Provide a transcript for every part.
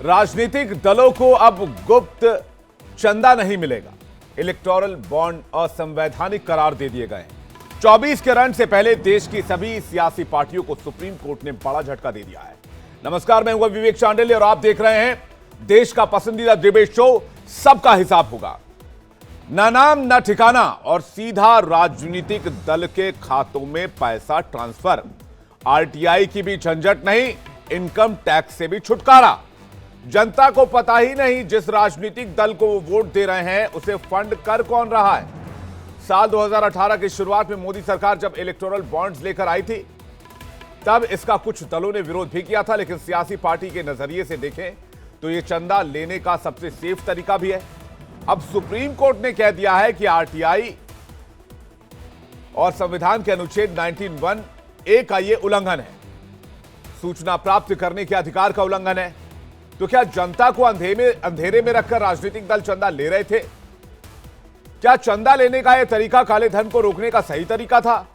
राजनीतिक दलों को अब गुप्त चंदा नहीं मिलेगा। इलेक्टोरल बॉन्ड असंवैधानिक करार दे दिए गए। 24 के रन से पहले देश की सभी सियासी पार्टियों को सुप्रीम कोर्ट ने बड़ा झटका दे दिया है। नमस्कार, मैं हूं विवेक चांडिल्य और आप देख रहे हैं देश का पसंदीदा डिबेट शो सबका हिसाब होगा। न नाम न ठिकाना और सीधा राजनीतिक दल के खातों में पैसा ट्रांसफर। आरटीआई की भी झंझट नहीं, इनकम टैक्स से भी छुटकारा। जनता को पता ही नहीं जिस राजनीतिक दल को वो वोट दे रहे हैं उसे फंड कर कौन रहा है। साल 2018 की शुरुआत में मोदी सरकार जब इलेक्टोरल बॉन्ड्स लेकर आई थी तब इसका कुछ दलों ने विरोध भी किया था, लेकिन सियासी पार्टी के नजरिए से देखें तो यह चंदा लेने का सबसे सेफ तरीका भी है। अब सुप्रीम कोर्ट ने कह दिया है कि आरटीआई और संविधान के अनुच्छेद 19(1)(a) का यह उल्लंघन है। सूचना प्राप्त करने के अधिकार का उल्लंघन है। तो क्या जनता को अंधेरे में रखकर राजनीतिक दल चंदा ले रहे थे? क्या चंदा लेने का यह तरीका काले धन को रोकने का सही तरीका था?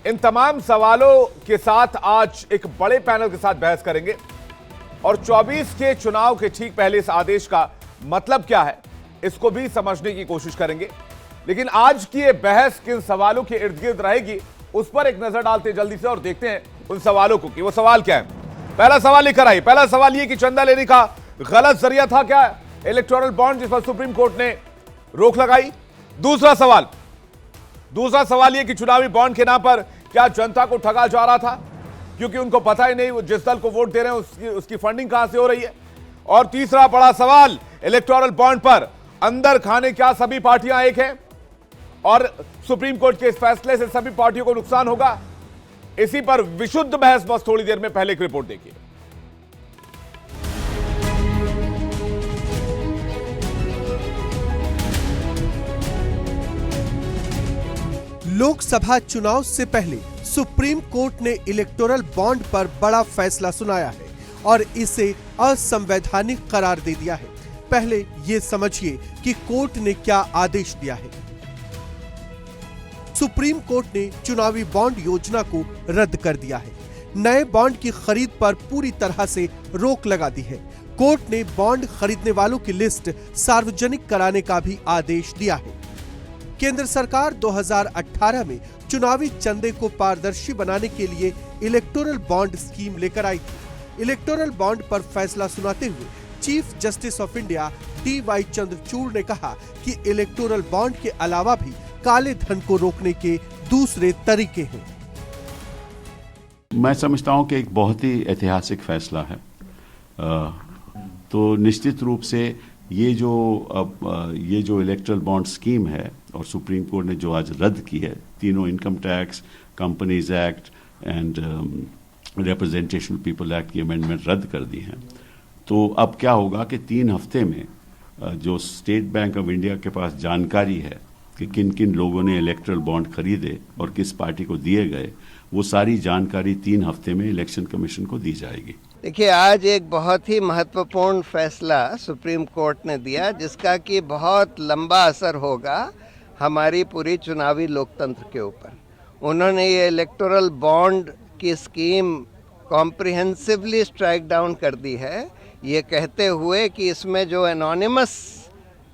इन तमाम सवालों के साथ आज एक बड़े पैनल के साथ बहस करेंगे और 24 के चुनाव के ठीक पहले इस आदेश का मतलब क्या है इसको भी समझने की कोशिश करेंगे। लेकिन आज की यह बहस किन सवालों के इर्द गिर्द रहेगी उस पर एक नजर डालते जल्दी से और देखते हैं उन सवालों को कि वो सवाल क्या है। पहला सवाल लेकर आइए। पहला सवाल ये कि चंदा लेने का गलत जरिया था क्या इलेक्टोरल बॉन्ड, जिस पर सुप्रीम कोर्ट ने रोक लगाई? दूसरा सवाल ये कि चुनावी बॉन्ड के नाम पर क्या जनता को ठगा जा रहा था क्योंकि उनको पता ही नहीं वो जिस दल को वोट दे रहे हैं उसकी फंडिंग कहां से हो रही है। और तीसरा बड़ा सवाल, इलेक्टोरल बॉन्ड पर अंदर खाने क्या सभी पार्टियां एक हैं और सुप्रीम कोर्ट के इस फैसले से सभी पार्टियों को नुकसान होगा? इसी पर विशुद्ध बहस बस थोड़ी देर में। पहले एक रिपोर्ट देखिए। लोकसभा चुनाव से पहले सुप्रीम कोर्ट ने इलेक्टोरल बॉन्ड पर बड़ा फैसला सुनाया है और इसे असंवैधानिक करार दे दिया है। पहले ये समझिए कि कोर्ट ने क्या आदेश दिया है। सुप्रीम कोर्ट ने चुनावी बॉन्ड योजना को रद्द कर दिया है। नए बॉन्ड की खरीद पर पूरी तरह से रोक लगा दी है। कोर्ट ने बॉन्ड खरीदने वालों की लिस्ट सार्वजनिक कराने का भी आदेश दिया है। केंद्र सरकार 2018 में चुनावी चंदे को पारदर्शी बनाने के लिए इलेक्टोरल बॉन्ड स्कीम लेकर आई थी। इलेक्टोरल बॉन्ड पर फैसला सुनाते हुए chief justice of India DY Chandrachud ने कहा कि इलेक्टोरल बॉन्ड के अलावा भी काले धन को रोकने के दूसरे तरीके हैं। मैं समझता हूं कि एक बहुत ही ऐतिहासिक फैसला है। तो निश्चित रूप से ये जो इलेक्टोरल बॉन्ड स्कीम है और सुप्रीम कोर्ट ने जो आज रद्द की है, तीनों income tax, companies act and representation people act की अमेंडमेंट रद्द कर दी है। तो अब क्या होगा कि 3 हफ्ते में जो स्टेट बैंक ऑफ इंडिया के पास जानकारी है कि किन किन लोगों ने इलेक्टोरल बॉन्ड खरीदे और किस पार्टी को दिए गए, वो सारी जानकारी 3 हफ्ते में इलेक्शन कमीशन को दी जाएगी। देखिए, आज एक बहुत ही महत्वपूर्ण फैसला सुप्रीम कोर्ट ने दिया जिसका कि बहुत लंबा असर होगा हमारी पूरी चुनावी लोकतंत्र के ऊपर। उन्होंने ये इलेक्टोरल बॉन्ड की स्कीम कॉम्प्रिहेंसिवली स्ट्राइक डाउन कर दी है, ये कहते हुए कि इसमें जो एनोनिमस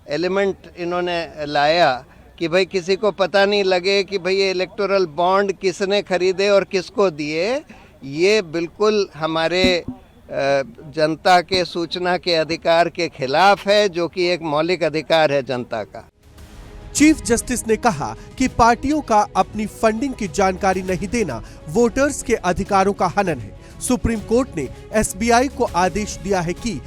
एलिमेंट इन्होंने लाया कि भाई किसी को पता नहीं लगे कि भाई ये इलेक्टोरल बॉन्ड किसने खरीदे और किसको दिए, ये बिल्कुल हमारे जनता के सूचना के अधिकार के खिलाफ है, जो कि एक मौलिक अधिकार है जनता का। चीफ जस्टिस ने कहा कि पार्टियों का अपनी फंडिंग की जानकारी नहीं देना वोटर्स के अधिकारों का हनन है। सुप्रीम कोर्ट ने SBI को आदेश दिया है कि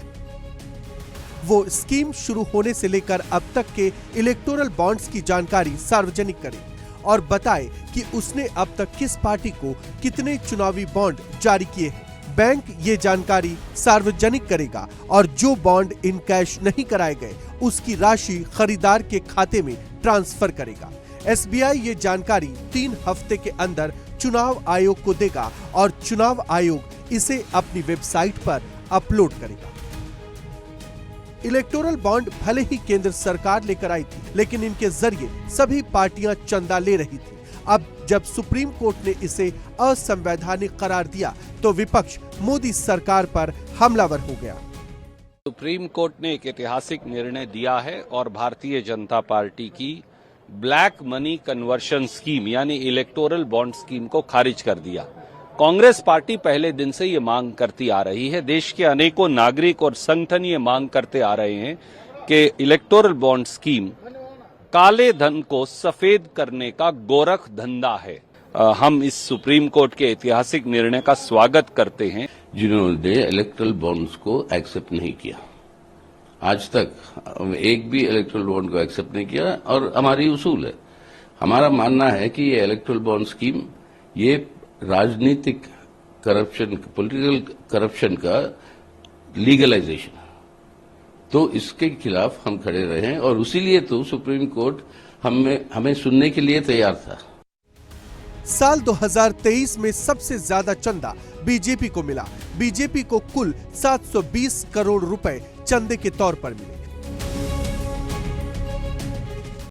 वो स्कीम शुरू होने से लेकर अब तक के इलेक्टोरल बॉन्ड्स की जानकारी सार्वजनिक करे और बताए कि उसने अब तक किस पार्टी को कितने चुनावी बॉन्ड जारी किए हैं। बैंक ये जानकारी सार्वजनिक करेगा और जो बॉन्ड इन कैश नहीं कराए गए उसकी राशि खरीदार के खाते में ट्रांसफर करेगा। SBI ये जानकारी 3 हफ्ते के अंदर चुनाव आयोग को देगा और चुनाव आयोग इसे अपनी वेबसाइट पर अपलोड करेगा। इलेक्टोरल बॉन्ड भले ही केंद्र सरकार लेकर आई थी, लेकिन इनके जरिए सभी पार्टियां चंदा ले रही थी। अब जब सुप्रीम कोर्ट ने इसे असंवैधानिक करार दिया तो विपक्ष मोदी सरकार पर हमलावर हो गया। सुप्रीम कोर्ट ने एक ऐतिहासिक निर्णय दिया है और भारतीय जनता पार्टी की ब्लैक मनी कन्वर्शन स्कीम यानी इलेक्टोरल बॉन्ड स्कीम को खारिज कर दिया। कांग्रेस पार्टी पहले दिन से ये मांग करती आ रही है, देश के अनेकों नागरिक और संगठन ये मांग करते आ रहे हैं कि इलेक्टोरल बॉन्ड स्कीम काले धन को सफेद करने का गोरख धंधा है। हम इस सुप्रीम कोर्ट के ऐतिहासिक निर्णय का स्वागत करते हैं, जिन्होंने इलेक्टोरल बॉन्ड्स को एक्सेप्ट नहीं किया। आज तक एक भी इलेक्टोरल बॉन्ड को एक्सेप्ट नहीं किया और हमारी उसूल है, हमारा मानना है कि ये इलेक्टोरल बॉन्ड स्कीम ये राजनीतिक करप्शन, पॉलिटिकल करप्शन का लीगलाइजेशन, तो इसके खिलाफ हम खड़े रहे और इसीलिए तो सुप्रीम कोर्ट हमें सुनने के लिए तैयार था। साल 2023 में सबसे ज्यादा चंदा बीजेपी को मिला। बीजेपी को कुल 720 करोड़ रुपए चंदे के तौर पर मिले।